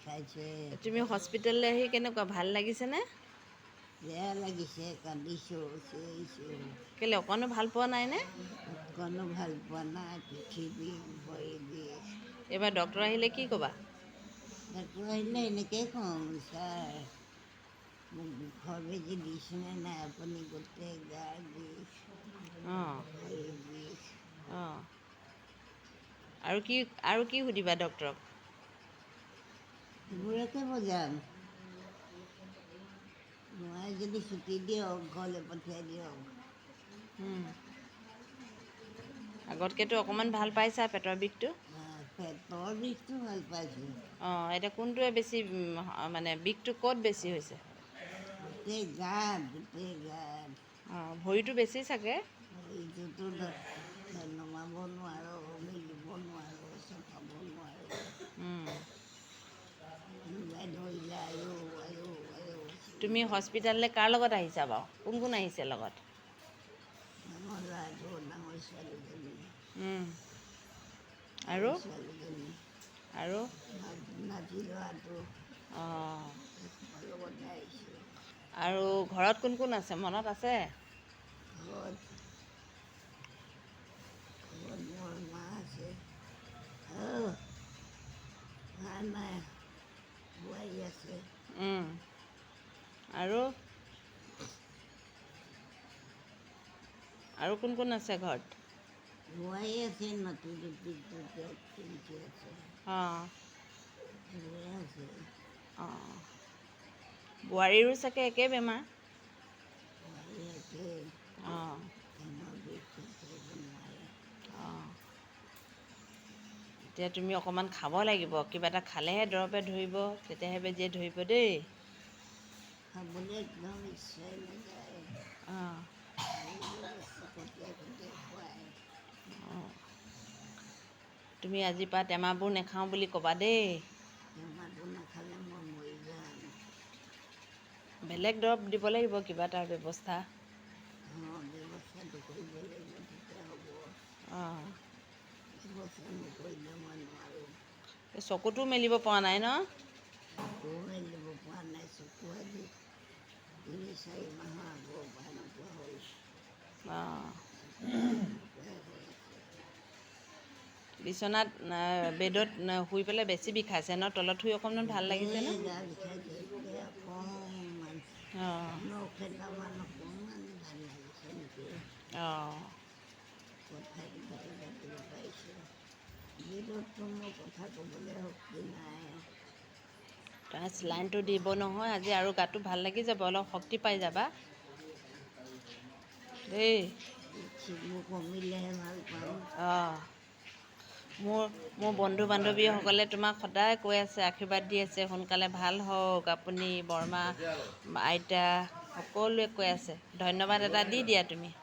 বিষাইছে। তুমি হস্পিটেললৈ আহি কেনেকুৱা ভাল লাগিছেনে? বেয়া লাগিছে, কান্দিছোঁ, চিঞৰিছোঁ। কেলৈ অকণো ভাল পোৱা নাইনে? অকণো ভাল পোৱা নাই, পিঠি বিষ, ভৰি বিষ। এইবাৰ ডক্তৰ আহিলে কি ক'বা? ডাক্তৰ আহিলে এনেকৈয়ে কওঁ, ছাৰ মোক বিষৰ বেজি দিছেনে নাই আপুনি? গোটেই গাৰ বিষ, অঁ ভৰি বিষ। অঁ আৰু কি সুধিবা ডক্তৰক? সেইবোৰকে বুজাম। নোৱাৰে যদি ছুটি দিয়ক, ঘৰলৈ পঠিয়াই দিয়ক। আগতকৈতো অকণমান ভাল পাইছা পেটৰ বিষটো? পেটৰ বিষটো ভাল পাইছোঁ। অঁ এতিয়া কোনটোৱে বেছি মানে বিষটো ক'ত বেছি হৈছে? গোটেই গাত, গোটেই গাত। অঁ ভৰিটো বেছি চাগে? ভৰিটোতো নমাব নোৱাৰোঁ, মেলিব নোৱাৰোঁ, চপাব নোৱাৰোঁ। কোনোবাই ধৰিলে আইঔ আইঔ আইঔ। তুমি হস্পিটেললৈ কাৰ লগত আহিছা বাৰু? কোন কোন আহিছে লগত? ডাঙৰ ল'ৰাটো, ডাঙৰ ছোৱালীজনী, আৰু সৰু ছোৱালীজনী, আৰু নাতি ল'ৰাটো, অঁ লগতে আহিছোঁ। আৰু ঘৰত কোন কোন আছে মনত আছে? ঘৰত মোৰ মা আছে। মা নাই, বোৱাৰী আছে। আৰু কোন কোন আছে ঘৰত? বোৱাৰী আছে, নাতি তিনিটি আছে। অঁ সেইবোৰে আছে। অঁ বোৱাৰীৰো চাগে একেই বেমাৰ? বোৱাৰী একেই, অঁ ঠেঙৰ বিষ, খোজ কাঢ়িব নোৱাৰে। অঁ এতিয়া তুমি অকণমান খাব লাগিব, কিবা এটা খালেহে দৰৱে ধৰিব, তেতিয়াহে বেজীয়ে ধৰিব দেই। খাবলৈ একদম ইচ্ছাই নাযায়। অঁ জবৰদস্তি কটিয়াই কটিয়াই খুৱায়। অঁ তুমি আজিৰ পৰা টেমাবোৰ নাখাওঁ বুলি ক'বা দেই। টেমাটো নাখালে মই মৰি যাম। বেলেগ দৰৱ দিব লাগিব কিবা এটা ব্যৱস্থা। অঁ ব্যৱস্থাটো কৰিব লাগিব, তেতিয়া হ'ব। অঁ ব্যৱস্থা নকৰিলে মই নোৱাৰোঁ। চকুতো মেলিব পৰা নাই ন? চকুও মেলিব পৰা নাই, চকু আজি ৩-৪ মাহৰ আগৰ পৰা নোপোৱা হ'ল। অঁ চকুকেইটা এনেকুৱাই হৈ আছে। বিচনাত বেডত শুই পেলাই বেছি বিষাইছে ন? তলত শুই অকণমান ভাল লাগিছেনে? গোটেই গা বিষাইছে, এতিয়া অকণমান অঁ নখ কেইটামান অকণমান ভাল লাগিছে নেকি? অঁ কথা কেইটাকে পাতিব পাৰিছোঁ। বেডততো মোৰ কথা ক'বলৈ শক্তি নাই। তাৰ চিলাইনটো দিব নহয় আজি, আৰু গাটো ভাল লাগি যাব, অলপ শক্তি পাই যাবা দেই। বিষবোৰ কমিলেহে ভাল পাম। অঁ মোৰ বন্ধু বান্ধৱীসকলে তোমাক সদায় কৈ আছে, আশীৰ্বাদ দি আছে, সোনকালে ভাল হওক আপুনি, বৰমা, আইতা সকলোৱে কৈ আছে। ধন্যবাদ এটা দি দিয়া তুমি।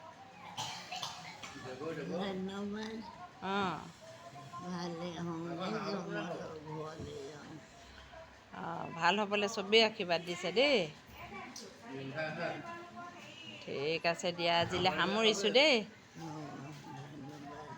ধন্যবাদ। অঁ ভালে হওঁনে জমলৈ ঘৰলৈ যাওঁ। অঁ ভাল হ'বলৈ চবেই আশীৰ্বাদ দিছে দেই। ঠিক আছে দিয়া, আজিলৈ সামৰিছোঁ দেই। অঁ ধন্যবাদ।